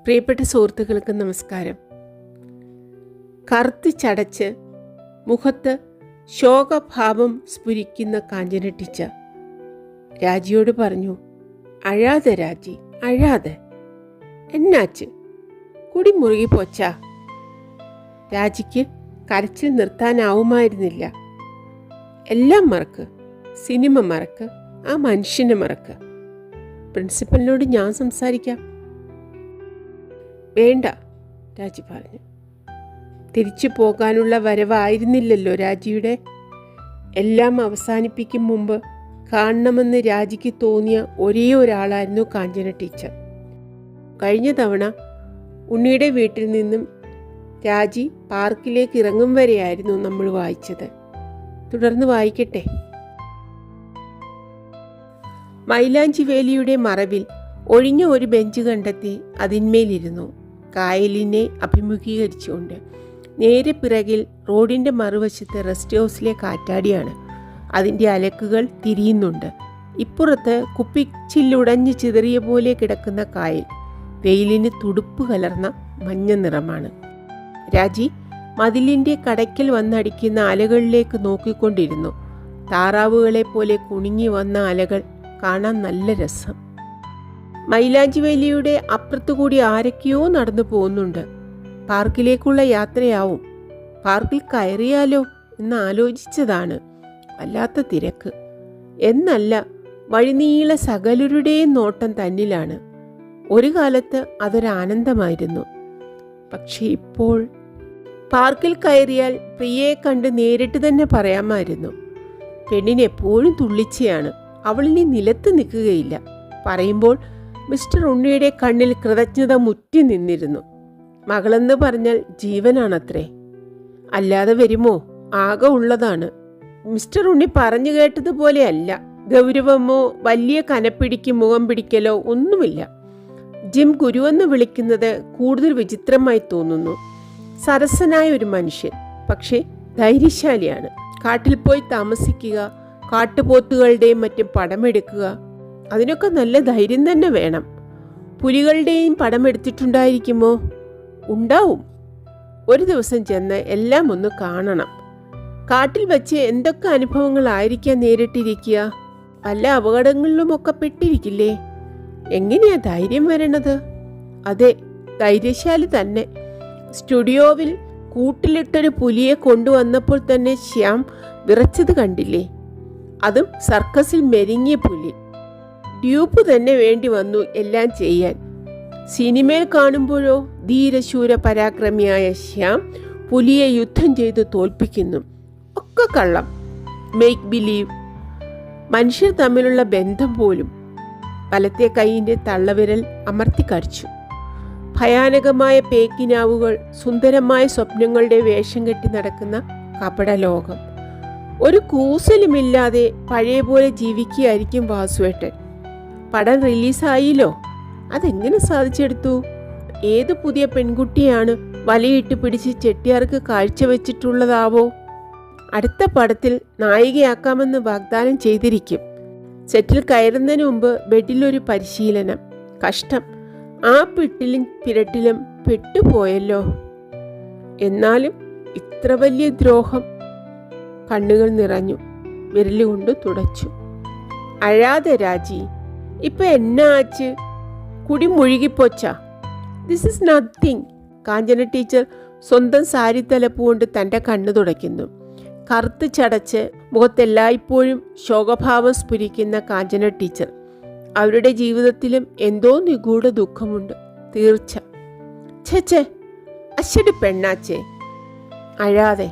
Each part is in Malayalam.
പ്രിയപ്പെട്ട സുഹൃത്തുക്കൾക്ക് നമസ്കാരം. കറുത്ത് ചടച്ച് മുഖത്ത് ശോകഭാവം സ്ഫുരിക്കുന്ന കാഞ്ചന ടീച്ചർ രാജിയോട് പറഞ്ഞു, അഴാതെ രാജി, അഴാതെ. എന്നാച്ച് കുടി മുറുകി പോച്ചാ? രാജിക്ക് കരച്ചിൽ നിർത്താനാവുമായിരുന്നില്ല. എല്ലാം മറക്ക്, സിനിമ മറക്ക്, ആ മനുഷ്യനെ മറക്ക്. പ്രിൻസിപ്പലിനോട് ഞാൻ സംസാരിക്കാം. വേണ്ട, രാജി പറഞ്ഞു. തിരിച്ചു പോകാനുള്ള വരവായിരുന്നില്ലല്ലോ രാജിയുടെ. എല്ലാം അവസാനിപ്പിക്കും മുമ്പ് കാണണമെന്ന് രാജിക്ക് തോന്നിയ ഒരേ ഒരാളായിരുന്നു കാഞ്ചന ടീച്ചർ. കഴിഞ്ഞ തവണ ഉണ്ണിയുടെ വീട്ടിൽ നിന്നും രാജി പാർക്കിലേക്ക് ഇറങ്ങും വരെയായിരുന്നു നമ്മൾ വായിച്ചത്. തുടർന്ന് വായിക്കട്ടെ. മൈലാഞ്ചി വേലിയുടെ മറവിൽ ഒഴിഞ്ഞ ഒരു ബെഞ്ച് കണ്ടെത്തി അതിന്മേലിരുന്നു. കായലിനെ അഭിമുഖീകരിച്ചുകൊണ്ട്. നേരെ പിറകിൽ റോഡിൻ്റെ മറുവശത്ത് റെസ്റ്റ് ഹൗസിലെ കാറ്റാടിയാണ്. അതിൻ്റെ അലക്കുകൾ തിരിയുന്നുണ്ട്. ഇപ്പുറത്ത് കുപ്പിച്ചില്ലുടഞ്ഞ് ചിതറിയ പോലെ കിടക്കുന്ന കായൽ. വെയിലിന് തുടുപ്പ് കലർന്ന മഞ്ഞ നിറമാണ്. രാജി മതിലിൻ്റെ കടയ്ക്കൽ വന്നടിക്കുന്ന അലകളിലേക്ക് നോക്കിക്കൊണ്ടിരുന്നു. താറാവുകളെ പോലെ കുണുങ്ങി വന്ന അലകൾ കാണാൻ നല്ല രസം. മൈലാഞ്ചി വേലിയുടെ അപ്പുറത്തുകൂടി ആരൊക്കെയോ നടന്നു പോകുന്നുണ്ട്. പാർക്കിലേക്കുള്ള യാത്രയാവും. പാർക്കിൽ കയറിയാലോ എന്ന് ആലോചിച്ചതാണ്. വല്ലാത്ത തിരക്ക് എന്നല്ല, വഴിനീള സകലരുടെയും നോട്ടം തന്നിലാണ്. ഒരു കാലത്ത് അതൊരാനന്ദമായിരുന്നു. പക്ഷെ ഇപ്പോൾ പാർക്കിൽ കയറിയാൽ പ്രിയയെ കണ്ട് നേരിട്ട് തന്നെ പറയാമായിരുന്നു. പെണ്ണിനെപ്പോഴും തുള്ളിച്ചയാണ്. അവളിനി നിലത്ത് നിൽക്കുകയില്ല. പറയുമ്പോൾ മിസ്റ്റർ ഉണ്ണിയുടെ കണ്ണിൽ കൃതജ്ഞത മുറ്റി നിന്നിരുന്നു. മകളെന്ന് പറഞ്ഞാൽ ജീവനാണത്രേ. അല്ലാതെ വരുമോ? ആകെ ഉള്ളതാണ്. മിസ്റ്റർ ഉണ്ണി പറഞ്ഞു കേട്ടതുപോലെയല്ല. ഗൗരവമോ വലിയ കനപ്പിടിക്ക് മുഖം പിടിക്കലോ ഒന്നുമില്ല. ജിം ഗുരുവെന്ന് വിളിക്കുന്നത് കൂടുതൽ വിചിത്രമായി തോന്നുന്നു. സരസനായ ഒരു മനുഷ്യൻ, പക്ഷേ ധൈര്യശാലിയാണ്. കാട്ടിൽ പോയി താമസിക്കുക, കാട്ടുപോത്തുകളുടെയും മറ്റും പടമെടുക്കുക, അതിനൊക്കെ നല്ല ധൈര്യം തന്നെ വേണം. പുലികളുടെയും പടമെടുത്തിട്ടുണ്ടായിരിക്കുമോ? ഉണ്ടാവും. ഒരു ദിവസം ചെന്ന് എല്ലാം ഒന്ന് കാണണം. കാട്ടിൽ വച്ച് എന്തൊക്കെ അനുഭവങ്ങളായിരിക്കാം നേരിട്ടിരിക്കുക. പല അപകടങ്ങളിലുമൊക്കെ പെട്ടിരിക്കില്ലേ? എങ്ങനെയാ ധൈര്യം വരണത്? അതെ, ധൈര്യശാലി തന്നെ. സ്റ്റുഡിയോവിൽ കൂട്ടിലിട്ടൊരു പുലിയെ കൊണ്ടുവന്നപ്പോൾ തന്നെ ശ്യാം വിറച്ചത് കണ്ടില്ലേ? അതും സർക്കസിൽ മെരിങ്ങിയ പുലി. ഡ്യൂപ്പ് തന്നെ വേണ്ടി വന്നു എല്ലാം ചെയ്യാൻ. സിനിമയിൽ കാണുമ്പോഴോ ധീരശൂര പരാക്രമിയായ ശ്യാം പുലിയെ യുദ്ധം ചെയ്ത് തോൽപ്പിക്കുന്നു. ഒക്കെ കള്ളം, മേക്ക് ബിലീവ്. മനുഷ്യർ തമ്മിലുള്ള ബന്ധം പോലും. വലത്തെ കൈയിൻ്റെ തള്ളവിരൽ അമർത്തി കടിച്ചു. ഭയാനകമായ പേക്കിനാവുകൾ, സുന്ദരമായ സ്വപ്നങ്ങളുടെ വേഷം കെട്ടി നടക്കുന്ന കപട ലോകം. ഒരു കൂസലുമില്ലാതെ പഴയ പോലെ ജീവിക്കുകയായിരിക്കും വാസുവേട്ടൻ. പടം റിലീസായില്ലോ. അതെങ്ങനെ സാധിച്ചെടുത്തു? ഏത് പുതിയ പെൺകുട്ടിയാണ് വലയിട്ട് പിടിച്ച് ചെട്ടിയാർക്ക് കാഴ്ചവെച്ചിട്ടുള്ളതാവോ? അടുത്ത പടത്തിൽ നായികയാക്കാമെന്ന് വാഗ്ദാനം ചെയ്തിരിക്കും. സെറ്റിൽ കയറുന്നതിന് മുമ്പ് ബെഡിലൊരു പരിശീലനം. കഷ്ടം, ആ പിട്ടിലും പിരട്ടിലും പെട്ടുപോയല്ലോ. എന്നാലും ഇത്ര വലിയ ദ്രോഹം. കണ്ണുകൾ നിറഞ്ഞു. വിരലുകൊണ്ട് തുടച്ചു. അഴാതെ രാജി, ഇപ്പൊ എന്നാ ആച്ച്? കുടി മുഴുകിപ്പോച്ചാ? This is nothing. Kanchana teacher സ്വന്തം സാരി തലപ്പുകൊണ്ട് തൻ്റെ കണ്ണ് തുടയ്ക്കുന്നു. കറുത്ത് ചടച്ച് മുഖത്തെല്ലായ്പ്പോഴും ശോകഭാവം സ്ഫുരിക്കുന്ന കാഞ്ചന ടീച്ചർ. അവരുടെ ജീവിതത്തിലും എന്തോ നിഗൂഢ ദുഃഖമുണ്ട്, തീർച്ച. ഛേ, അശ്ശടി പെണ്ണാച്ചേ. അഴാതെ.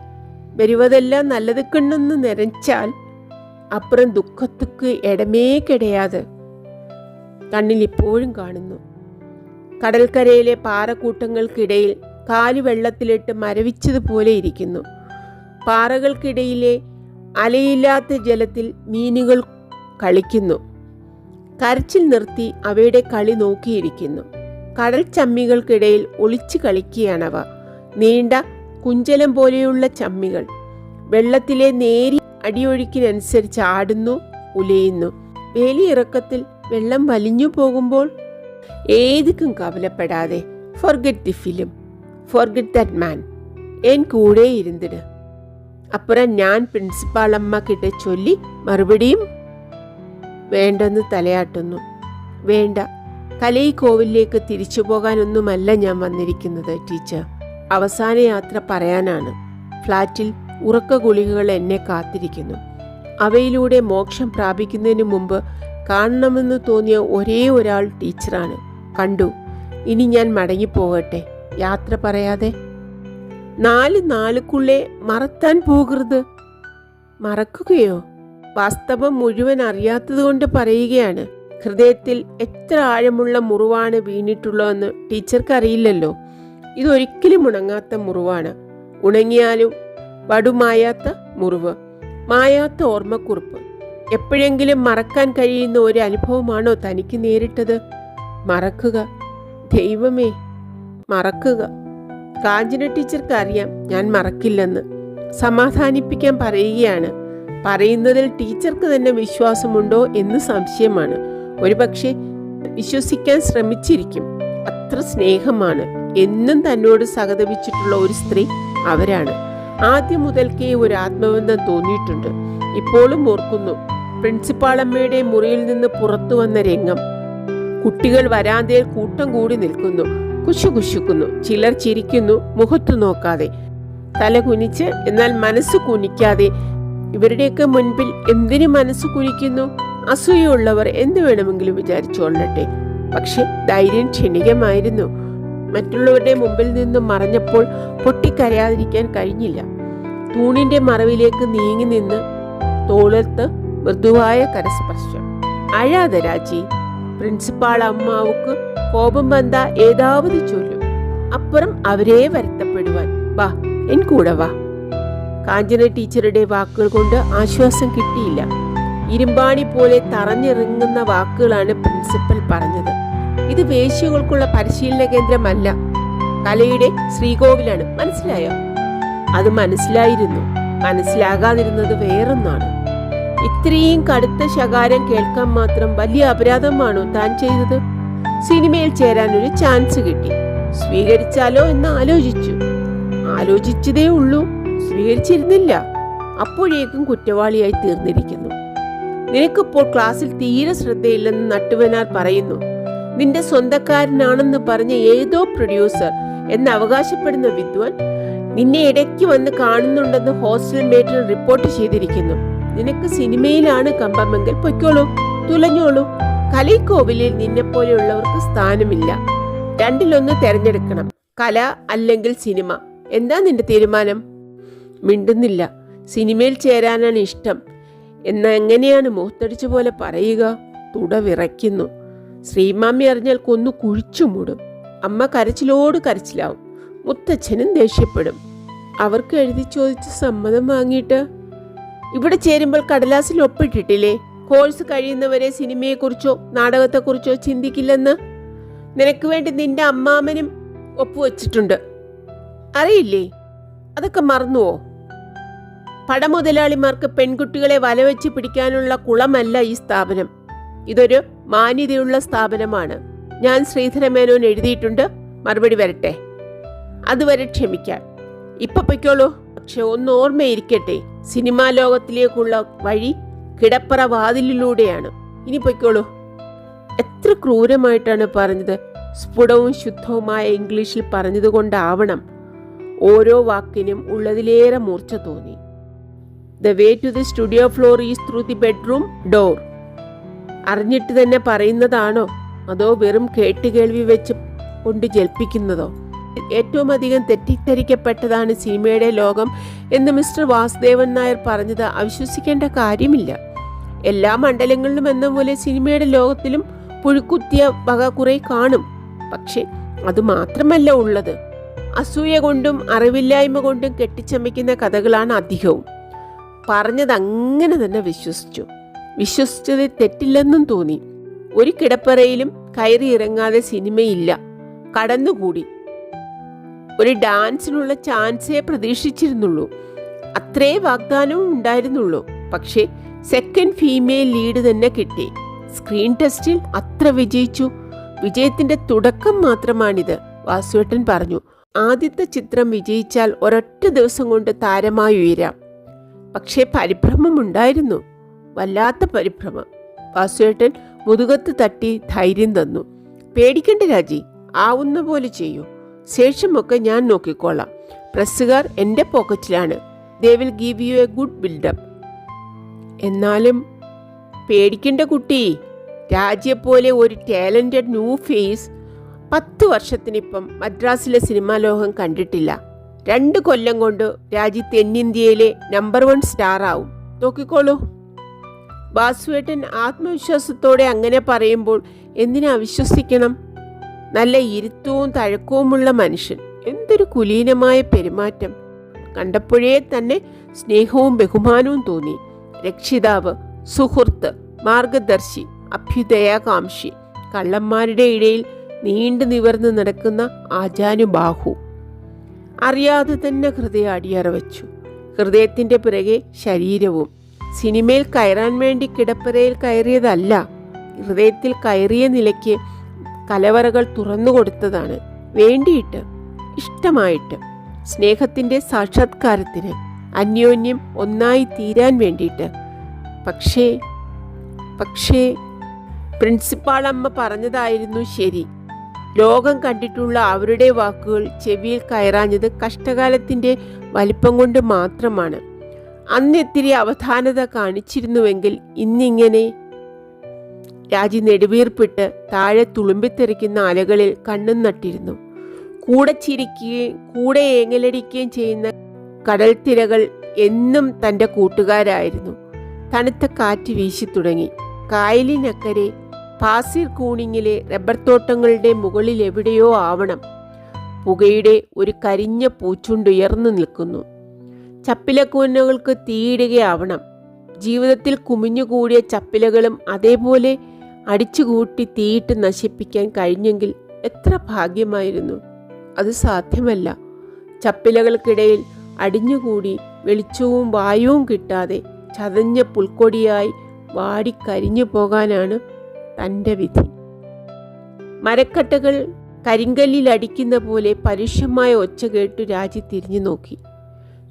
വരുവതെല്ലാം നല്ലതുക്കെണ്ണെന്ന് നിരച്ചാൽ അപ്പുറം ദുഃഖത്തുക്ക് ഇടമേ കിടയാതെ. കണ്ണിൽ ഇപ്പോഴും കാണുന്നു. കടൽക്കരയിലെ പാറക്കൂട്ടങ്ങൾക്കിടയിൽ കാല് വെള്ളത്തിലിട്ട് മരവിച്ചതുപോലെ ഇരിക്കുന്നു. പാറകൾക്കിടയിലെ അലയില്ലാത്ത ജലത്തിൽ മീനുകൾ കളിക്കുന്നു. കരച്ചിൽ നിർത്തി അവയുടെ കളി നോക്കിയിരിക്കുന്നു. കടൽ ചമ്മികൾക്കിടയിൽ ഒളിച്ചു കളിക്കുകയാണവ. നീണ്ട കുഞ്ചലം പോലെയുള്ള ചമ്മികൾ വെള്ളത്തിലെ നേരിയ അടിയൊഴുക്കിനനുസരിച്ച് ആടുന്നു, ഉലയുന്നു. വേലിയിറക്കത്തിൽ വെള്ളം വലിഞ്ഞു പോകുമ്പോൾ ഏതിക്കും കവലപ്പെടാതെ forget the film, forget that man. என் கூட இருந்துடு. അപ്പുറം ഞാൻ പ്രിൻസിപ്പാൾ അമ്മ കിட்ட ചൊല്ലി മറുപടിയും വേണ്ടെന്ന് തലയാട്ടുന്നു. വേണ്ട, കലൈക്കോവിലേക്ക് തിരിച്ചു പോകാനൊന്നുമല്ല ഞാൻ വന്നിരിക്കുന്നത് ടീച്ചർ. അവസാന യാത്ര പറയാനാണ്. ഫ്ലാറ്റിൽ ഉറക്ക ഗുളികകൾ എന്നെ കാത്തിരിക്കുന്നു. അവയിലൂടെ മോക്ഷം പ്രാപിക്കുന്നതിന് മുമ്പ് കാണണമെന്ന് തോന്നിയ ഒരേ ഒരാൾ ടീച്ചറാണ്. കണ്ടു. ഇനി ഞാൻ മടങ്ങിപ്പോകട്ടെ, യാത്ര പറയാതെ. 4 നാളുക്കുള്ളേ മറത്താൻ പോകരുത്. മറക്കുകയോ? വാസ്തവം മുഴുവൻ അറിയാത്തത് കൊണ്ട് പറയുകയാണ്. ഹൃദയത്തിൽ എത്ര ആഴമുള്ള മുറിവാണ് വീണിട്ടുള്ളതെന്ന് ടീച്ചർക്ക് അറിയില്ലല്ലോ. ഇതൊരിക്കലും ഉണങ്ങാത്ത മുറിവാണ്. ഉണങ്ങിയാലും വടുമായാത്ത മുറിവ്, മായാത്ത ഓർമ്മക്കുറിപ്പ്. എപ്പോഴെങ്കിലും മറക്കാൻ കഴിയുന്ന ഒരു അനുഭവമാണോ തനിക്ക് നേരിട്ടത്? മറക്കുക, ദൈവമേ, മറക്കുക. കാഞ്ചന ടീച്ചർക്ക് അറിയാം ഞാൻ മറക്കില്ലെന്ന്. സമാധാനിപ്പിക്കാൻ പറയുകയാണ്. പറയുന്നതിൽ ടീച്ചർക്ക് തന്നെ വിശ്വാസമുണ്ടോ എന്ന് സംശയമാണ്. ഒരുപക്ഷെ വിശ്വസിക്കാൻ ശ്രമിച്ചിരിക്കും. അത്ര സ്നേഹമാണ് എന്നും തന്നോട് സഹതപിച്ചിട്ടുള്ള ഒരു സ്ത്രീ അവരാണ്. ആദ്യം മുതൽക്കേ ഒരു ആത്മബന്ധം തോന്നിയിട്ടുണ്ട്. ഇപ്പോഴും ഓർക്കുന്നു പ്രിൻസിപ്പാളമ്മയുടെ മുറിയിൽ നിന്ന് പുറത്തു വന്ന രംഗം. കുട്ടികൾ വരാന്തയിൽ കൂട്ടം കൂടി നിൽക്കുന്നു, കുശുകുശുക്കുന്നു. ചിലർ ചിരിക്കുന്നു, മുഖത്തു നോക്കാതെ, തല കുനിച്ച് എന്നാൽ മനസ്സ് കുനിക്കാതെ. ഇവരുടെയൊക്കെ മുൻപിൽ എന്തിനു മനസ്സ് കുനിക്കുന്നു? അസൂയുള്ളവർ എന്ത് വേണമെങ്കിലും വിചാരിച്ചോളട്ടെ. പക്ഷെ ധൈര്യം ക്ഷണികമായിരുന്നു. മറ്റുള്ളവരുടെ മുമ്പിൽ നിന്നും മറഞ്ഞപ്പോൾ പൊട്ടിക്കരയാതിരിക്കാൻ കഴിഞ്ഞില്ല. തൂണിന്റെ മറവിലേക്ക് നീങ്ങി നിന്ന് തോളത്ത് മൃദുവായ കരസ്പർശം. അഴാതെ രാജി. പ്രിൻസിപ്പാൾ അമ്മാവുക്ക് കോപം വന്ന ഏതാവത് ചൊല്ലും. അപ്പുറം അവരെ വരുത്തപ്പെടുവാൻ. വാ, എൻ കൂടെ വാ. കാഞ്ചന ടീച്ചറുടെ വാക്കുകൾ കൊണ്ട് ആശ്വാസം കിട്ടിയില്ല. ഇരുമ്പാണി പോലെ തറഞ്ഞിറങ്ങുന്ന വാക്കുകളാണ് പ്രിൻസിപ്പൽ പറഞ്ഞത്. ഇത് വേശ്യകൾക്കുള്ള പരിശീലന കേന്ദ്രമല്ല, കലയുടെ ശ്രീകോവിലാണ്. മനസ്സിലായോ? അത് മനസ്സിലായിരുന്നു. മനസ്സിലാകാതിരുന്നത് വേറൊന്നാണ്. ഇത്രയും കടുത്ത ശകാരം കേൾക്കാൻ മാത്രം വലിയ അപരാധമാണോ താൻ ചെയ്തത്? സിനിമയിൽ ചേരാൻ ഒരു ചാൻസ് കിട്ടി, സ്വീകരിച്ചാലോ എന്ന് ആലോചിച്ചതേ ഉള്ളൂ, സ്വീകരിച്ചിരുന്നില്ല. അപ്പോഴേക്കും കുറ്റവാളിയായി തീർന്നിരിക്കുന്നു. നിനക്കിപ്പോൾ ക്ലാസ്സിൽ തീരെ ശ്രദ്ധയില്ലെന്ന് നട്ടുവനാർ പറയുന്നു. നിന്റെ സ്വന്തക്കാരനാണെന്ന് പറഞ്ഞ ഏതോ പ്രൊഡ്യൂസർ എന്ന് അവകാശപ്പെടുന്ന വിദ്വാൻ നിന്നെ ഇടയ്ക്ക് വന്ന് കാണുന്നുണ്ടെന്ന് ഹോസ്റ്റൽ മേറ്റിൽ റിപ്പോർട്ട് ചെയ്തിരിക്കുന്നു. നിനക്ക് സിനിമയിലാണ് കമ്പമെങ്കിൽ പൊയ്ക്കോളൂ, തുലഞ്ഞോളൂ. കലൈക്കോവിലിൽ നിന്നെപ്പോലെയുള്ളവർക്ക് സ്ഥാനമില്ല. രണ്ടിലൊന്ന് തെരഞ്ഞെടുക്കണം, കല അല്ലെങ്കിൽ സിനിമ. എന്താ നിന്റെ തീരുമാനം? മിണ്ടുന്നില്ല. സിനിമയിൽ ചേരാനാണ് ഇഷ്ടം എന്ന എങ്ങനെയാണ് മുഖത്തടിച്ച പോലെ പറയുക? തുട വിറയ്ക്കുന്നു. ശ്രീമാമി അറിഞ്ഞാൽ കൊന്നു കുഴിച്ചു മൂടും. അമ്മ കരച്ചിലോട് കരച്ചിലാവും. മുത്തച്ഛനും ദേഷ്യപ്പെടും. അവർക്ക് എഴുതി ചോദിച്ച് സമ്മതം വാങ്ങിയിട്ട് ഇവിടെ ചേരുമ്പോൾ കടലാസിൽ ഒപ്പിട്ടിട്ടില്ലേ കോഴ്സ് കഴിയുന്നവരെ സിനിമയെക്കുറിച്ചോ നാടകത്തെക്കുറിച്ചോ ചിന്തിക്കില്ലെന്ന്? നിനക്ക് വേണ്ടി നിന്റെ അമ്മാമനും ഒപ്പുവെച്ചിട്ടുണ്ട്, അറിയില്ലേ? അതൊക്കെ മറന്നുവോ? പടമുതലാളിമാർക്ക് പെൺകുട്ടികളെ വലവെച്ച് പിടിക്കാനുള്ള കുളമല്ല ഈ സ്ഥാപനം. ഇതൊരു മാന്യതയുള്ള സ്ഥാപനമാണ്. ഞാൻ ശ്രീധരമേനോൻ എഴുതിയിട്ടുണ്ട്, മറുപടി വരട്ടെ. അതുവരെ ക്ഷമിക്കാൻ. ഇപ്പൊ പൊയ്ക്കോളൂ. പക്ഷെ ഒന്ന് ഓർമ്മയിരിക്കട്ടെ, സിനിമാ ലോകത്തിലേക്കുള്ള വഴി കിടപ്പറ വാതിലിലൂടെയാണ്. ഇനി പൊയ്ക്കോളൂ. എത്ര ക്രൂരമായിട്ടാണ് പറഞ്ഞത്. സ്ഫുടവും ശുദ്ധവുമായ ഇംഗ്ലീഷിൽ പറഞ്ഞതുകൊണ്ടാവണം ഓരോ വാക്കിനും ഉള്ളതിലേറെ മൂർച്ച തോന്നി. The way to the studio floor is through the bedroom door. അറിഞ്ഞിട്ട് തന്നെ പറയുന്നതാണോ അതോ വെറും കേട്ടുകേൾവി വെച്ച് കൊണ്ട് ജൽപ്പിക്കുന്നതോ? ഏറ്റവും അധികം തെറ്റിദ്ധരിക്കപ്പെട്ടതാണ് സിനിമയുടെ ലോകം എന്ന് മിസ്റ്റർ വാസുദേവൻ നായർ പറഞ്ഞത് അവിശ്വസിക്കേണ്ട കാര്യമില്ല. എല്ലാ മണ്ഡലങ്ങളിലും എന്ന പോലെ സിനിമയുടെ ലോകത്തിലും പുഴുക്കുത്തിയ വക കുറെ കാണും. പക്ഷെ അത് മാത്രമല്ല ഉള്ളത്. അസൂയ കൊണ്ടും അറിവില്ലായ്മ കൊണ്ടും കെട്ടിച്ചമയ്ക്കുന്ന കഥകളാണ് അധികവും. പറഞ്ഞത് അങ്ങനെ തന്നെ വിശ്വസിച്ചത് തെറ്റില്ലെന്നും തോന്നി. ഒരു കിടപ്പറയിലും കയറി ഇറങ്ങാതെ സിനിമയില്ല. കടന്നുകൂടി. ഒരു ഡാൻസിനുള്ള ചാൻസേ പ്രതീക്ഷിച്ചിരുന്നുള്ളൂ. അത്രേ വാഗ്ദാനവും ഉണ്ടായിരുന്നുള്ളൂ. പക്ഷേ സെക്കൻഡ് ഫീമെയിൽ ലീഡ് തന്നെ കിട്ടി. സ്ക്രീൻ ടെസ്റ്റിൽ അത്ര വിജയിച്ചു. വിജയത്തിന്റെ തുടക്കം മാത്രമാണിത്. വാസുവേട്ടൻ പറഞ്ഞു. ആദ്യത്തെ ചിത്രം വിജയിച്ചാൽ ഒരൊറ്റ ദിവസം കൊണ്ട് താരമായി ഉയരാം. പക്ഷേ പരിഭ്രമമുണ്ടായിരുന്നു, വല്ലാത്ത പരിഭ്രമം. വാസുവേട്ടൻ മുതുകത്ത് തട്ടി ധൈര്യം തന്നു. പേടിക്കണ്ട രാജി, ആവുന്ന പോലെ ചെയ്യൂ. ശേഷമൊക്കെ ഞാൻ നോക്കിക്കോളാം. പ്രസ്സുകാർ എൻ്റെ പോക്കറ്റിലാണ്. They will give you a good build up. എന്നാലും പേടിക്കണ്ട കുട്ടി. രാജിയെപ്പോലെ ഒരു ടാലന്റഡ് ന്യൂ ഫേസ് 10 വർഷത്തിനിപ്പം മദ്രാസിലെ സിനിമാ ലോകം കണ്ടിട്ടില്ല. 2 കൊല്ലം കൊണ്ട് രാജി തെന്നിന്ത്യയിലെ നമ്പർ 1 സ്റ്റാർ ആവും. നോക്കിക്കോളൂ. വാസുവേട്ടൻ ആത്മവിശ്വാസത്തോടെ അങ്ങനെ പറയുമ്പോൾ എന്തിനാ വിശ്വസിക്കണം? നല്ല ഇരുത്തവും തഴക്കവുമുള്ള മനുഷ്യൻ. എന്തൊരു കുലീനമായ പെരുമാറ്റം. കണ്ടപ്പോഴേ തന്നെ സ്നേഹവും ബഹുമാനവും തോന്നി. രക്ഷിതാവ്, സുഹൃത്ത്, മാർഗദർശി, അഭ്യുദയാകാംക്ഷി, കള്ളന്മാരുടെ ഇടയിൽ നീണ്ടു നിവർന്ന് നടക്കുന്ന ആജാനുബാഹു. അറിയാതെ തന്നെ ഹൃദയം അടിയറ വെച്ചു. ഹൃദയത്തിൻ്റെ പിറകെ ശരീരവും. സിനിമയിൽ കയറാൻ വേണ്ടി കിടപ്പറയിൽ കയറിയതല്ല, ഹൃദയത്തിൽ കയറിയ നിലയ്ക്ക് കലവറകൾ തുറന്നു കൊടുത്തതാണ്. വേണ്ടിയിട്ട്, ഇഷ്ടമായിട്ട്, സ്നേഹത്തിൻ്റെ സാക്ഷാത്കാരത്തിന്, അന്യോന്യം ഒന്നായി തീരാൻ വേണ്ടിയിട്ട്. പക്ഷേ പ്രിൻസിപ്പാൾ അമ്മ പറഞ്ഞതായിരുന്നു ശരി. ലോകം കണ്ടിട്ടുള്ള അവരുടെ വാക്കുകൾ ചെവിയിൽ കയറാഞ്ഞത് കഷ്ടകാലത്തിൻ്റെ വലിപ്പം കൊണ്ട് മാത്രമാണ്. അന്നിത്തിരി അവധാനത കാണിച്ചിരുന്നുവെങ്കിൽ ഇന്നിങ്ങനെ. രാജി നെടുവീർപ്പിട്ട് താഴെ തുളുമ്പിത്തെറിക്കുന്ന അലകളിൽ കണ്ണും നട്ടിരുന്നു. കൂടെ ചിരിക്കുകയും കൂടെ ഏങ്ങലടിക്കുകയും ചെയ്യുന്ന കടൽ തിരകൾ എന്നും തൻ്റെ കൂട്ടുകാരായിരുന്നു. തണുത്ത കാറ്റ് വീശി തുടങ്ങി. കായലിനക്കരെ പാസിർ കൂണിങ്ങിലെ റബ്ബർ തോട്ടങ്ങളുടെ മുകളിൽ എവിടെയോ ആവണം പുകയുടെ ഒരു കരിഞ്ഞ പൂച്ചുണ്ടുയർന്നു നിൽക്കുന്നു. ചപ്പിലക്കൂനകൾക്ക് തീയിടുകയാവണം. ജീവിതത്തിൽ കുമിഞ്ഞുകൂടിയ ചപ്പിലകളും അതേപോലെ അടിച്ചുകൂട്ടി തീയിട്ട് നശിപ്പിക്കാൻ കഴിഞ്ഞെങ്കിൽ എത്ര ഭാഗ്യമായിരുന്നു. അത് സാധ്യമല്ല. ചപ്പിലകൾക്കിടയിൽ അടിഞ്ഞുകൂടി വെളിച്ചവും വായുവും കിട്ടാതെ ചതഞ്ഞ പുൽക്കൊടിയായി വാടിക്കരിഞ്ഞു പോകാനാണ് തൻ്റെ വിധി. മരക്കട്ടകൾ കരിങ്കല്ലിൽ അടിക്കുന്ന പോലെ പരുഷമായ ഒച്ച കേട്ടു രാജി തിരിഞ്ഞു നോക്കി.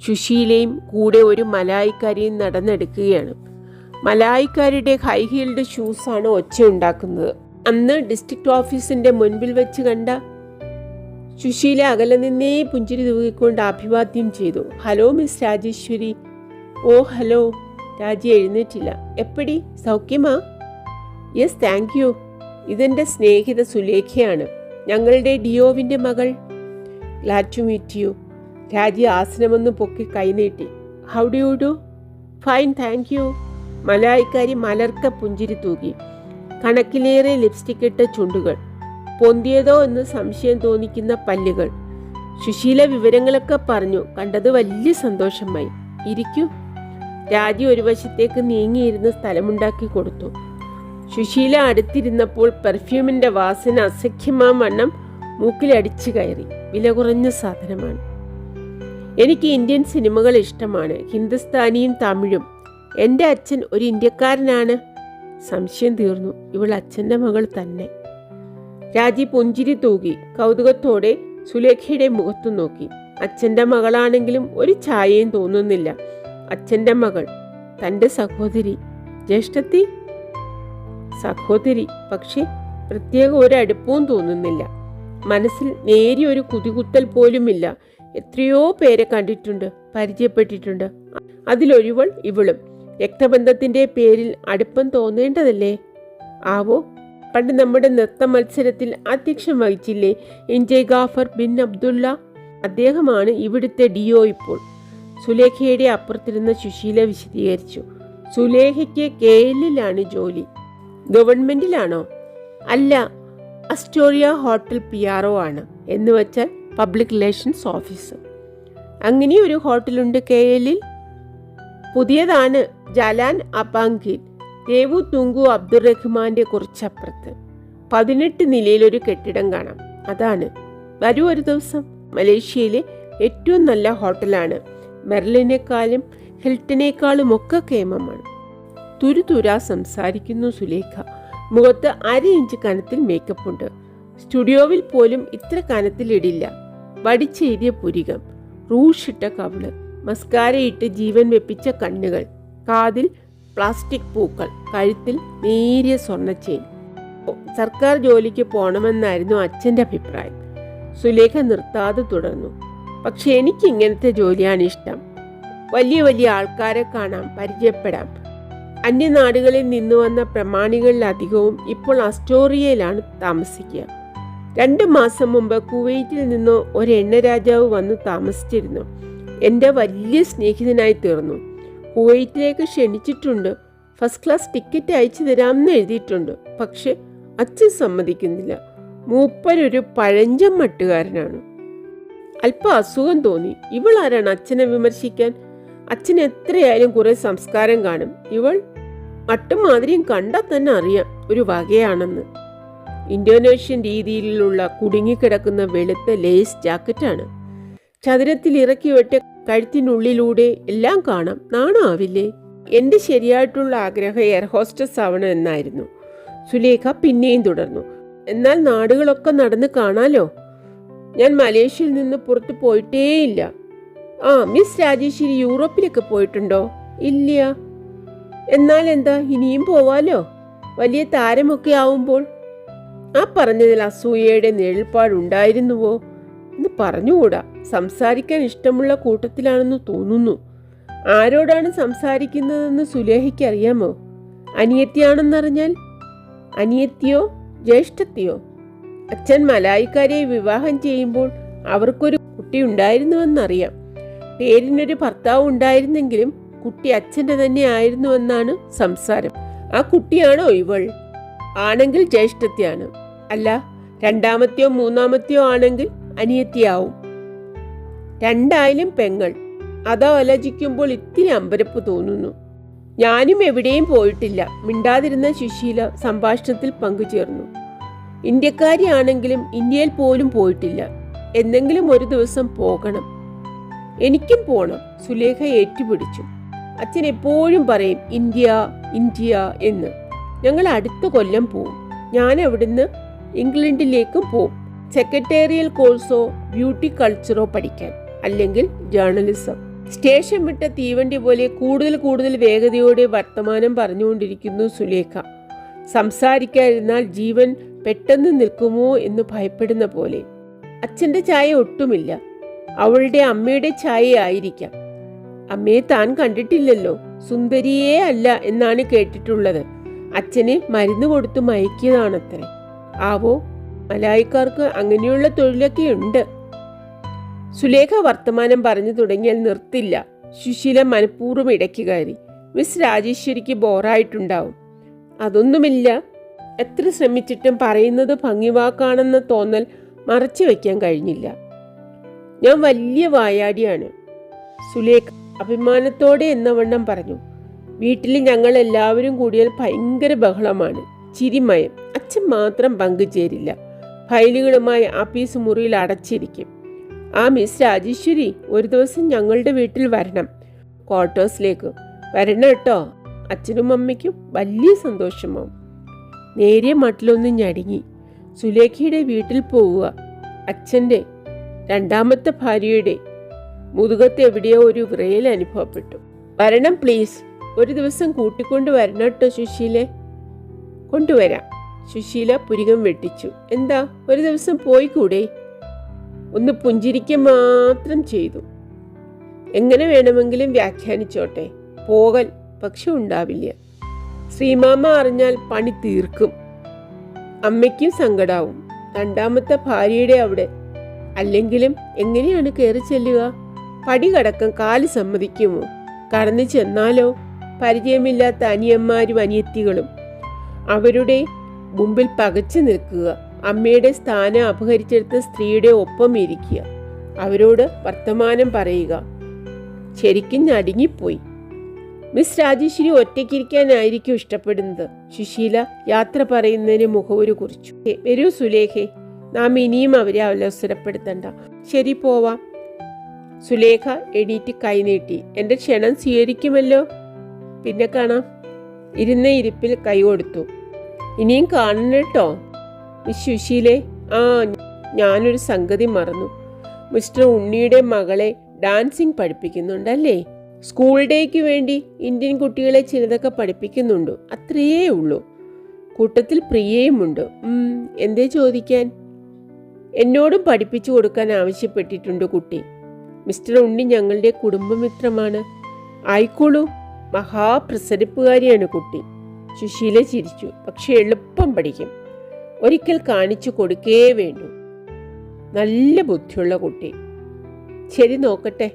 സുശീലയും കൂടെ ഒരു മലായിക്കാരിയും നടന്നെടുക്കുകയാണ്. മലായിക്കാരുടെ ഹൈ ഹീൽഡ് ഷൂസാണ് ഒച്ച ഉണ്ടാക്കുന്നത്. അന്ന് ഡിസ്ട്രിക്ട് ഓഫീസിന്റെ മുൻപിൽ വെച്ച് കണ്ട സുശീല അകലെ നിന്നേ പുഞ്ചിരി തൂകിക്കൊണ്ട് അഭിവാദ്യം ചെയ്തു. Hello miss Rajeshwari. Oh hello. Raji എഴുന്നേറ്റില്ല. എപ്പടി, സൗഖ്യമാ? Yes, thank you. ഇതെൻ്റെ സ്നേഹിത സുലേഖയാണ്, ഞങ്ങളുടെ ഡിയോവിൻ്റെ മകൾ. Glad to meet you. Raji ആസനമൊന്ന് പൊക്കി കൈനീട്ടി. How do you do? Fine, thank you. മലായിക്കാരി മലർക്ക പുഞ്ചിരി തൂകി. കണക്കിലേറെ ലിപ്സ്റ്റിക് ഇട്ട ചുണ്ടുകൾ, പൊന്തിയതോ എന്ന് സംശയം തോന്നിക്കുന്ന പല്ലുകൾ. സുശീല വിവരങ്ങളൊക്കെ പറഞ്ഞു. കണ്ടത് വലിയ സന്തോഷമായി. ഇരിക്കൂ. രാജി ഒരു വശത്തേക്ക് നീങ്ങിയിരുന്ന് സ്ഥലമുണ്ടാക്കി കൊടുത്തു. സുശീല അടുത്തിരുന്നപ്പോൾ പെർഫ്യൂമിൻ്റെ വാസന അസഖ്യമാം വണ്ണം മൂക്കിലടിച്ചു കയറി. വില കുറഞ്ഞ സാധനമാണ്. എനിക്ക് ഇന്ത്യൻ സിനിമകൾ ഇഷ്ടമാണ്, ഹിന്ദുസ്ഥാനിയും തമിഴും. എൻ്റെ അച്ഛൻ ഒരു ഇന്ത്യക്കാരനാണ്. സംശയം തീർന്നു. ഇവൾ അച്ഛൻ്റെ മകൾ തന്നെ. രാജി പുഞ്ചിരി തൂകി കൗതുകത്തോടെ സുലേഖയുടെ മുഖത്തു നോക്കി. അച്ഛൻ്റെ മകളാണെങ്കിലും ഒരു ഛായയും തോന്നുന്നില്ല. അച്ഛൻ്റെ മകൾ, തൻ്റെ സഹോദരി. ജ്യേഷ്ഠത്തി? സഹോദരി. പക്ഷേ പ്രത്യേക ഒരടുപ്പവും തോന്നുന്നില്ല. മനസ്സിൽ നേരിയൊരു കുതികുത്തൽ പോലുമില്ല. എത്രയോ പേരെ കണ്ടിട്ടുണ്ട്, പരിചയപ്പെട്ടിട്ടുണ്ട്. അതിലൊരുവൾ ഇവളും. രക്തബന്ധത്തിൻ്റെ പേരിൽ അടുപ്പം തോന്നേണ്ടതല്ലേ? ആവോ. പണ്ട് നമ്മുടെ നൃത്ത മത്സരത്തിൽ അധ്യക്ഷം വഹിച്ചില്ലേ എൻജെ ഗാഫർ ബിൻ അബ്ദുള്ള? അദ്ദേഹമാണ് ഇവിടുത്തെ ഡിഒ ഇപ്പോൾ. സുലേഖയുടെ അപ്പുറത്തിരുന്ന സുശീല വിശദീകരിച്ചു. സുലേഖയ്ക്ക് KL-ലാണ് ജോലി. ഗവൺമെന്റിലാണോ? അല്ല, അസ്റ്റോറിയ ഹോട്ടൽ PRO ആണ്. എന്ന് വെച്ചാൽ പബ്ലിക് റിലേഷൻസ് ഓഫീസർ. അങ്ങനെ ഒരു ഹോട്ടലുണ്ട് KL-ൽ. പുതിയതാണ്. ജലാൻ അപ്പാങ്കിൽ, ദേവു തുങ്കു അബ്ദുറഹ്മാന്റെ കുറച്ചപ്പുറത്ത് 18 നിലയിലൊരു കെട്ടിടം കാണാം. അതാണ്. വരൂ ഒരു ദിവസം. മലേഷ്യയിലെ ഏറ്റവും നല്ല ഹോട്ടലാണ്. മെർലിനേക്കാളും ഹിൽട്ടനേക്കാളും ഒക്കെ കേമമാണ്. തുരുതുരാ സംസാരിക്കുന്നു സുലേഖ. മുഖത്ത് 1/2 ഇഞ്ച് കനത്തിൽ മേക്കപ്പ് ഉണ്ട്. സ്റ്റുഡിയോവിൽ പോലും ഇത്ര കനത്തിലിടില്ല. വടിച്ചെയ്തിയ പുരികം, റൂഷിട്ട കവിള്, മസ്കാരയിട്ട് ജീവൻ വെപ്പിച്ച കണ്ണുകൾ, കാതിൽ പ്ലാസ്റ്റിക് പൂക്കൾ, കഴുത്തിൽ നേരിയ സ്വർണ്ണ ചെയിൻ. സർക്കാർ ജോലിക്ക് പോകണമെന്നായിരുന്നു അച്ഛൻ്റെ അഭിപ്രായം. സുലേഖ നിർത്താതെ തുടർന്നു. പക്ഷെ എനിക്ക് ഇങ്ങനത്തെ ജോലിയാണ് ഇഷ്ടം. വലിയ വലിയ ആൾക്കാരെ കാണാം, പരിചയപ്പെടാം. അന്യനാടുകളിൽ നിന്ന് വന്ന പ്രമാണികളിലധികവും ഇപ്പോൾ അസ്റ്റോറിയയിലാണ് താമസിക്കുക. 2 മാസം മുമ്പ് കുവൈറ്റിൽ നിന്ന് ഒരു എണ്ണ രാജാവ് വന്ന് താമസിച്ചിരുന്നു. എൻ്റെ വലിയ സ്നേഹിതനായി തീർന്നു. കുവൈറ്റിലേക്ക് ക്ഷണിച്ചിട്ടുണ്ട്. ഫസ്റ്റ് ക്ലാസ് ടിക്കറ്റ് അയച്ചു തരാമെന്ന് എഴുതിയിട്ടുണ്ട്. പക്ഷെ അച്ഛൻ സമ്മതിക്കുന്നില്ല. മൂപ്പരൊരു പഴഞ്ചൻ മട്ടുകാരനാണ്. അല്പം അസുഖം തോന്നി. ഇവളാരാണ് അച്ഛനെ വിമർശിക്കാൻ? അച്ഛന് എത്രയായാലും കുറെ സംസ്കാരം കാണും. ഇവൾ മട്ടുമാതിരിയും കണ്ടാൽ തന്നെ അറിയാം ഒരു വകയാണെന്ന്. ഇന്തോനേഷ്യൻ രീതിയിലുള്ള കുടുങ്ങിക്കിടക്കുന്ന വെളുത്ത ലേസ് ജാക്കറ്റാണ്. ചതുരത്തിൽ ഇറക്കി വെട്ട കഴുത്തിനുള്ളിലൂടെ എല്ലാം കാണാം. നാണാവില്ലേ? എൻ്റെ ശരിയായിട്ടുള്ള ആഗ്രഹം എയർ ഹോസ്റ്റസ് ആവണം എന്നായിരുന്നു. സുലേഖ പിന്നെയും തുടർന്നു. എന്നാൽ നാടുകളൊക്കെ നടന്ന് കാണാലോ. ഞാൻ മലേഷ്യയിൽ നിന്ന് പുറത്തു പോയിട്ടേയില്ല. മിസ് രാജേശ്വരി യൂറോപ്പിലൊക്കെ പോയിട്ടുണ്ടോ? ഇല്ല. എന്നാൽ എന്താ, ഇനിയും പോവാലോ, വലിയ താരമൊക്കെ ആവുമ്പോൾ. ആ പറഞ്ഞതിൽ അസൂയയുടെ നിഴൽപ്പാടുണ്ടായിരുന്നുവോ എന്ന് പറഞ്ഞുകൂടാ. സംസാരിക്കാൻ ഇഷ്ടമുള്ള കൂട്ടത്തിലാണെന്ന് തോന്നുന്നു. ആരോടാണ് സംസാരിക്കുന്നതെന്ന് സുലേഖയ്ക്ക് അറിയാമോ? അനിയത്തിയാണെന്നറിഞ്ഞാൽ? അനിയത്തിയോ ജ്യേഷ്ഠത്തിയോ? അച്ഛൻ മലായിക്കാരെ വിവാഹം ചെയ്യുമ്പോൾ അവർക്കൊരു കുട്ടി ഉണ്ടായിരുന്നുവെന്നറിയാം. പേരിനൊരു ഭർത്താവ് ഉണ്ടായിരുന്നെങ്കിലും കുട്ടി അച്ഛൻ്റെ തന്നെ ആയിരുന്നുവെന്നാണ് സംസാരം. ആ കുട്ടിയാണോ ഇവൾ? ആണെങ്കിൽ ജ്യേഷ്ഠത്തിയാണ്. അല്ല, 2ാമത്തെയോ 3ാമത്തെയോ ആണെങ്കിൽ അനിയത്തിയാവും. 2 പെങ്ങൾ. അതാ ആലോചിക്കുമ്പോൾ ഇത്തിരി അമ്പരപ്പ് തോന്നുന്നു. ഞാനും എവിടെയും പോയിട്ടില്ല. മിണ്ടാതിരുന്ന സുശീല സംഭാഷണത്തിൽ പങ്കുചേർന്നു. ഇന്ത്യക്കാരിയാണെങ്കിലും ഇന്ത്യയിൽ പോലും പോയിട്ടില്ല. എന്തെങ്കിലും ഒരു ദിവസം പോകണം. എനിക്കും പോണം. സുലേഖ ഏറ്റുപിടിച്ചു. അച്ഛൻ എപ്പോഴും പറയും ഇന്ത്യ ഇന്ത്യ എന്ന്. ഞങ്ങൾ അടുത്ത കൊല്ലം പോവും. ഞാൻ അവിടുന്ന് ഇംഗ്ലണ്ടിലേക്കും പോവും. സെക്രട്ടേറിയൽ കോഴ്സോ ബ്യൂട്ടി കൾച്ചറോ പഠിക്കാൻ, അല്ലെങ്കിൽ ജേർണലിസം. സ്റ്റേഷൻ വിട്ട തീവണ്ടി പോലെ കൂടുതൽ വേഗതയോടെ വർത്തമാനം പറഞ്ഞുകൊണ്ടിരിക്കുന്നു സുലേഖ. സംസാരിക്കാതിരുന്നാൽ ജീവൻ പെട്ടെന്ന് നിൽക്കുമോ എന്ന് ഭയപ്പെടുന്ന പോലെ. അച്ഛൻ്റെ ചായ ഒട്ടുമില്ല. അവളുടെ അമ്മയുടെ ചായ ആയിരിക്കാം. അമ്മയെ താൻ കണ്ടിട്ടില്ലല്ലോ. സുന്ദരിയേ അല്ല എന്നാണ് കേട്ടിട്ടുള്ളത്. അച്ഛനെ മരുന്ന് കൊടുത്തു മയക്കിയതാണത്രേ. ആവോ, മലായിക്കാർക്ക് അങ്ങനെയുള്ള തൊഴിലൊക്കെ ഉണ്ട്. സുലേഖ വർത്തമാനം പറഞ്ഞു തുടങ്ങിയാൽ നിർത്തില്ല. സുശീല മനഃപൂർവ്വം ഇടയ്ക്ക് കയറി. മിസ് രാജേശ്വരിക്ക് ബോറായിട്ടുണ്ടാവും. അതൊന്നുമില്ല. എത്ര ശ്രമിച്ചിട്ടും പറയുന്നത് ഭംഗിവാക്കാണെന്ന തോന്നൽ മറച്ചു വയ്ക്കാൻ കഴിഞ്ഞില്ല. ഞാൻ വലിയ വായാടിയാണ്, സുലേഖ അഭിമാനത്തോടെ എന്നവണ്ണം പറഞ്ഞു. വീട്ടിൽ ഞങ്ങൾ എല്ലാവരും കൂടിയാൽ ഭയങ്കര ബഹളമാണ്, ചിരിമയം. അച്ഛൻ മാത്രം പങ്കുചേരില്ല. ഫയലുകളുമായി ആഫീസ് മുറിയിൽ അടച്ചിരിക്കും. മിസ് രാജേശ്വരി, ഒരു ദിവസം ഞങ്ങളുടെ വീട്ടിൽ വരണം, ക്വാർട്ടേഴ്സിലേക്ക് വരണം കേട്ടോ. അച്ഛനും അമ്മയ്ക്കും വലിയ സന്തോഷമാവും. നേരിയ മട്ടിലൊന്ന് ഞടുങ്ങി. സുലേഖയുടെ വീട്ടിൽ പോവുക. അച്ഛൻ്റെ 2ാമത്തെ ഭാര്യയുടെ മുതുകത്ത് എവിടെയോ ഒരു വിറയൽ അനുഭവപ്പെട്ടു. വരണം പ്ലീസ്. ഒരു ദിവസം കൂട്ടിക്കൊണ്ട് വരണം കേട്ടോ സുശീലെ. കൊണ്ടുവരാം. സുശീല പുരികം വെട്ടിച്ചു. എന്താ, ഒരു ദിവസം പോയിക്കൂടെ? ഒന്ന് പുഞ്ചിരിക്കുക മാത്രം ചെയ്തു. എങ്ങനെ വേണമെങ്കിലും വ്യാഖ്യാനിച്ചോട്ടെ. പോകൽ പക്ഷെ ഉണ്ടാവില്ല. ശ്രീമാമ അറിഞ്ഞാൽ പണി തീർക്കും. അമ്മയ്ക്കും സങ്കടാവും. 2ാമത്തെ ഭാര്യയുടെ അവിടെ. അല്ലെങ്കിലും എങ്ങനെയാണ് കയറി ചെല്ലുക? പടി കടക്കം കാല് സമ്മതിക്കുമോ? കടന്നു ചെന്നാലോ? പരിചയമില്ലാത്ത അനിയന്മാരും അനിയത്തികളും. അവരുടെ മുമ്പിൽ പകച്ചു നിൽക്കുക. അമ്മയുടെ സ്ഥാനം അപഹരിച്ചെടുത്ത സ്ത്രീയുടെ ഒപ്പം ഇരിക്കുക. അവരോട് വർത്തമാനം പറയുക. ശരിക്കും ഞടുങ്ങിപ്പോയി. മിസ് രാജേശ്വരി ഒറ്റയ്ക്കിരിക്കാനായിരിക്കും ഇഷ്ടപ്പെടുന്നത്. സുശീല യാത്ര പറയുന്നതിന് മുഖവര് കുറിച്ചു. വരൂ സുലേഖേ, നാം ഇനിയും അവരെ അവസരപ്പെടുത്തണ്ട. ശരി, പോവാം. സുലേഖ എണീറ്റ് കൈനീട്ടി. എൻ്റെ ക്ഷണം സ്വീകരിക്കുമല്ലോ. പിന്നെ കാണാം. ഇരുന്ന ഇരിപ്പിൽ കൈ കൊടുത്തു. ഇനിയും കാണണം കേട്ടോ. മിസ് സുശീലേ, ആ, ഞാനൊരു സംഗതി മറന്നു. മിസ്റ്റർ ഉണ്ണിയുടെ മകളെ ഡാൻസിങ് പഠിപ്പിക്കുന്നുണ്ടല്ലേ? സ്കൂൾ ഡേക്ക് വേണ്ടി ഇന്ത്യൻ കുട്ടികളെ ചിലതൊക്കെ പഠിപ്പിക്കുന്നുണ്ട്, അത്രയേ ഉള്ളൂ. കൂട്ടത്തിൽ പ്രിയയുമുണ്ട്. എന്തേ ചോദിക്കാൻ? എന്നോടും പഠിപ്പിച്ചു കൊടുക്കാൻ ആവശ്യപ്പെട്ടിട്ടുണ്ട് കുട്ടി. മിസ്റ്റർ ഉണ്ണി ഞങ്ങളുടെ കുടുംബമിത്രമാണ്. ആയിക്കോളൂ, മഹാപ്രസരിപ്പുകാരിയാണ് കുട്ടി. സുശീല ചിരിച്ചു. പക്ഷെ എളുപ്പം പഠിക്കും. ഒരിക്കൽ കാണിച്ചു കൊടുക്കേ വേണ്ടു. നല്ല ബുദ്ധിയുള്ള കുട്ടി. ശരി, നോക്കട്ടെ.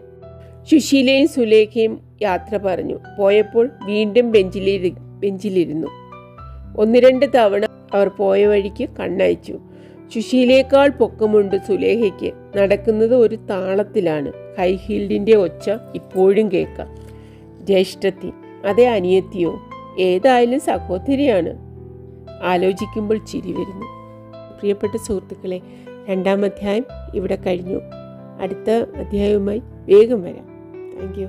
സുശീലയും സുലേഖയും യാത്ര പറഞ്ഞു. പോയപ്പോൾ വീണ്ടും ബെഞ്ചിലിരുന്നു. 1-2 തവണ അവർ പോയ വഴിക്ക് കണ്ണയച്ചു. സുശീലയേക്കാൾ പൊക്കമുണ്ട് സുലേഖയ്ക്ക്. നടക്കുന്നത് ഒരു താളത്തിലാണ്. ഹൈ ഹീൽഡിൻ്റെ ഒച്ച ഇപ്പോഴും കേൾക്കാം. ജ്യേഷ്ഠത്തി, അതേ അനിയത്തിയോ? ഏതായാലും സഹോദരിയാണ്. ആലോചിക്കുമ്പോൾ ചിരി വരുന്നു. പ്രിയപ്പെട്ട സുഹൃത്തുക്കളെ, 2-ാം അധ്യായം ഇവിടെ കഴിഞ്ഞു. അടുത്ത അധ്യായവുമായി വേഗം വരാം. Thank you.